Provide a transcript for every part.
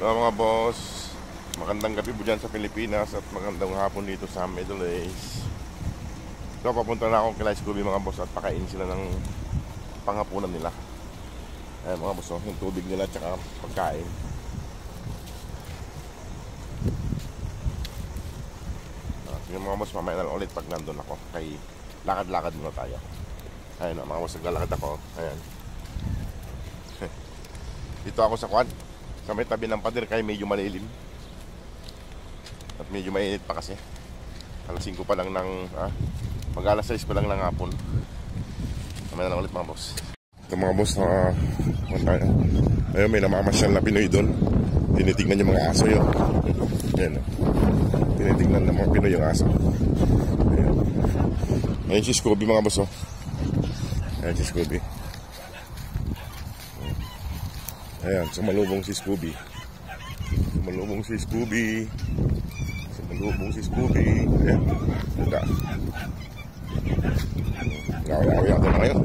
Mga boss, magandang gabi po dyan sa Pilipinas at magandang hapon dito sa Middle East. So papunta na akong kila Scooby mga boss at pakain sila ng panghapunan nila. Ayan mga boss, yung tubig nila at saka pagkain. Sige mga boss, mamaya na lang ulit pag nandun ako. Kay lakad-lakad muna tayo. Ayan mga boss, naglalakad ako. Ayan. Dito ako sa kwan, sa may tabi ng pader, kaya medyo malilim at medyo mainit pa kasi. Alas 5 pa lang ng mag alas 6 pa lang ng hapon. Mamaya na lang ulit mga boss. Ito mga boss, ayun, may namamasyal na Pinoy doon. Tinitignan yung mga aso yun. Ayan, tinitignan ng mga Pinoy yung aso. Ayan, ayun si Scooby mga boss. Ayan si Scooby. Ayan, sumalubong si Scooby. Sumalubong si Scooby. Sumalubong si Scooby. Ayan, ganda. Inaaway ako na ngayon.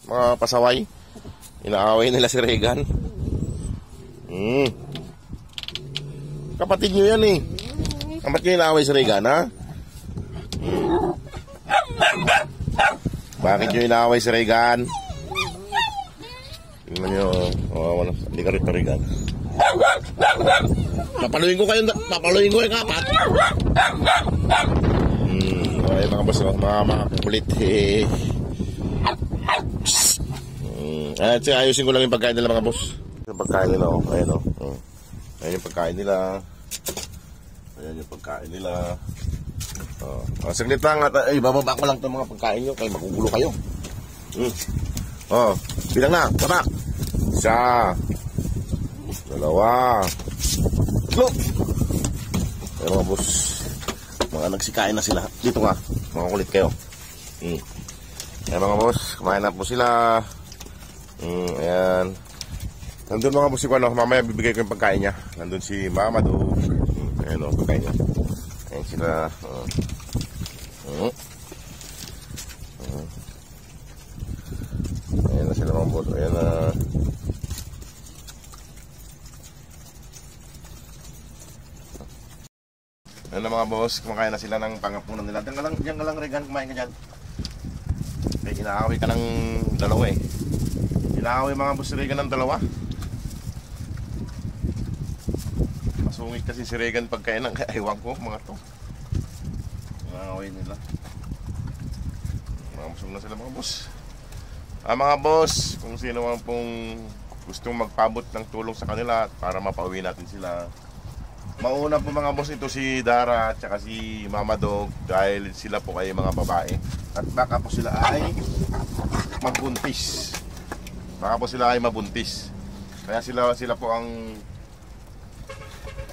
Mga pasaway, inaaway nila si Regan. Kapatid nyo yan eh. Ba't nyo inaaway si Regan, ha? Bakit nyo inaaway si Regan? Tingnan nyo, hindi ka rito Regan. Papaluin ko kayo kapat. Okay mga boss, mga kukulit eh. Ayusin ko lang yung pagkain nila mga boss. Yung pagkain nila, ayan ayan yung pagkain nila. Ayan yung pagkain nila. Saglit lang at bababa ko lang itong mga pagkain nyo kaya magugulo kayo. Bilang na, tama. Isa, dalawa, tatlo. Ayan mga boss, mga nagsikain na sila. Dito nga, mga kulit kayo. Ayan mga boss, kumain na po sila. Ayan. Nandun mga boss, mamaya bibigay ko yung pagkain niya. Nandun si Mama do. Ayan o, pagkain niya. Ayan sila. Ayan na sila mga boss. Ayan na. Ayan na mga boss, kumakain na sila ng pangapunan nila. Diyan ka lang Regan, kumain ka dyan. Kaya inaaway ka ng dalawa eh. Inaaway mga boss si Regan ng dalawa. Masungit kasi si Regan pagkain ng kaiwan ko mga to. Inaaway nila. Mamusog na sila mga boss. Mga boss, kung sino man pong gustong magpabot ng tulong sa kanila para mapauwi natin sila. Mauna po mga boss ito si Dara at saka si Mama Dog dahil sila po ay mga babae. At baka po sila ay magbuntis. Baka po sila ay mabuntis. Kaya sila po ang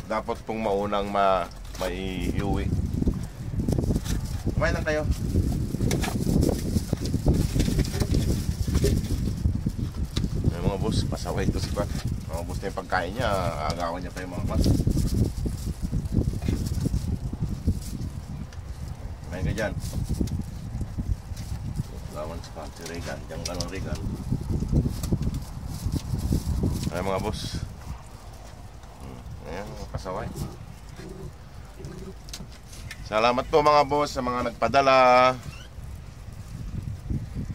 dapat pong maunang maiuwi. Kumain lang kayo. Ay mga boss, pasaway ito si Pat. Mga boss na yung pagkain niya, agawan niya pa yung mga Pat. Kumain ka dyan. Agawan si Pat, si Regan. Diyan ka lang Regan. Ay mga boss. Ayan, pasaway. Salamat po mga boss sa mga nagpadala.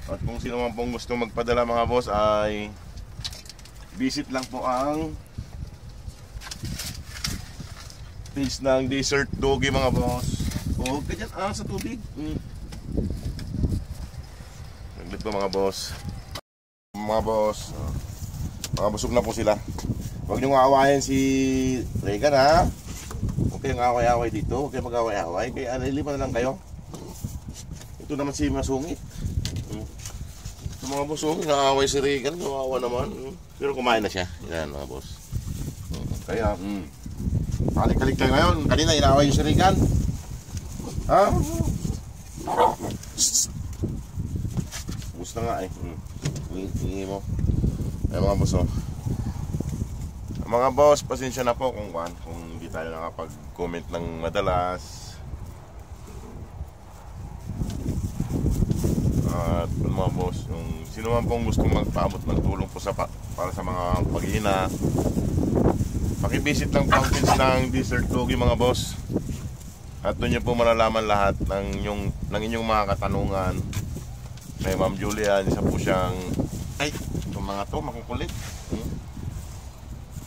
At kung sino man pong gusto magpadala mga boss ay visit lang po ang page ng Desert Doggy mga boss. Huwag ka dyan sa tubig. Naglit po mga boss. Mga boss, mga busog na po sila. Huwag nyo aawayan si Regan ha. Huwag kayong away-away dito. Huwag kayong mag-away-away. Kaya lilipan na lang kayo. Ito naman si Masungit. Ito mga boss, naaway si Regan. Kawawa naman. Pero kumain na siya. Yan mga boss. Kaya, kalik-kalik tayo ngayon. Kanina inaaway yung si Regan. Ha? Gusto nga eh. Hingi mo. Ay mga boss Mga boss, pasensya na po kung hindi tayo nakapag-comment ng madalas. At mga boss, yung sino man pong gusto magpaabot ng tulong po para sa mga paghihina, Pakivisit lang po ang page ng Desert Logi mga boss. At doon nyo po malalaman lahat ng inyong mga katanungan. May Ma'am Julian, isa po siyang... Ay, itong mga to, makukulit.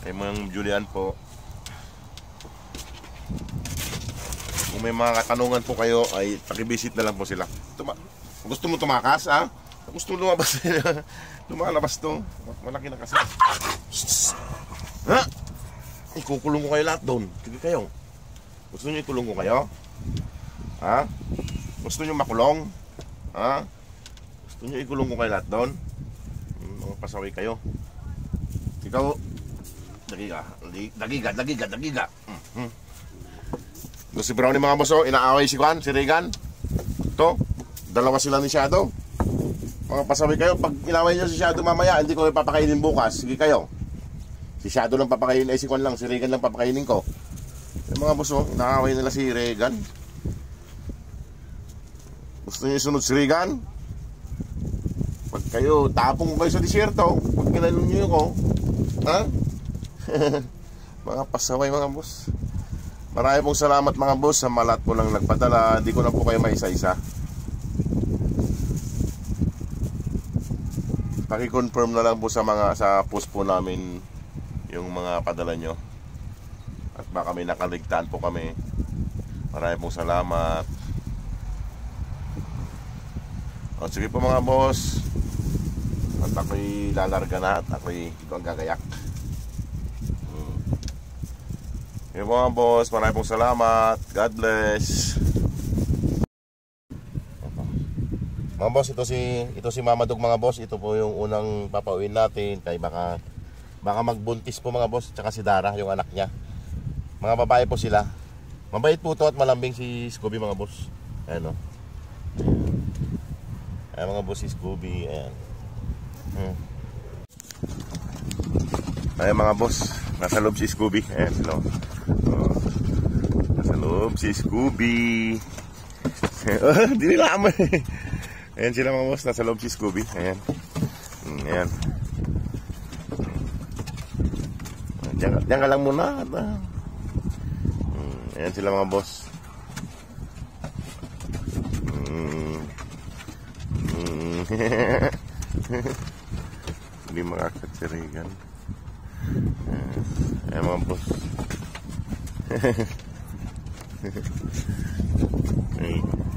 Kay Ma'am Julian po. Kung may mga katanungan po kayo, ay pakivisit na lang po sila. Gusto mo tumakas, ha? Gusto mo lumabas? Lumalabas to. Malaki na kasi. Ha? Ikukulong ko kayo lahat doon. Sige kayo. Gusto nyo ikulong ko kayo? Ha? Gusto nyo makulong? Ha? Gusto nyo ikulong ko kayo lahat doon? Mga pasaway kayo. Ikaw, dagiga. Gusto si Brownie mga boss, inaaway si Juan, si Regan. Ito, dalawa sila ni Shadow. Mga pasaway kayo, pag inaway nyo si Shadow mamaya, hindi ko ipapakainin bukas. Sige kayo. Si Shadow lang papakainin, si Juan lang, si Regan lang papakainin ko. Yung mga boss, inaaway nila si Regan. Gusto nyo isunod si Regan? Pag kayo, tapong kayo sa disyerto, pag kinanon nyo ko, ha? Mga pasaway mga boss. Marami pong salamat mga boss sa malat po lang nagpadala. Di ko na po kayo maisa-isa. Paki-confirm na lang po sa post po namin yung mga padala nyo. At baka may nakaligtaan po kami. Marami pong salamat. O sige po mga boss. At ako'y lalarga na at ako'y ito ang gagayak. Yung mga boss, maraming pong salamat. God bless. Mga boss, ito si Mama Dog mga boss. Ito po yung unang papauwiin natin. Kaya baka magbuntis po mga boss. Tsaka si Dara, yung anak niya. Mga babae po sila. Mabait po to at malambing si Scooby mga boss. Ayan o. Ayan mga boss, si Scooby. Ayan. Ayan mga boss. Nasa loob si Scooby. Ayan sila. Nasa loob si Scooby. Hindi nila aman. Ayan sila mga boss. Nasa loob si Scooby. Ayan. Ayan. Diyan ka lang muna. Ayan sila mga boss. Hindi makakatsirigan. Ayan mga boss.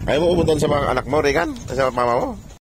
Ayaw mo pumunta sa mga anak mo, Regan? Sa mama mo?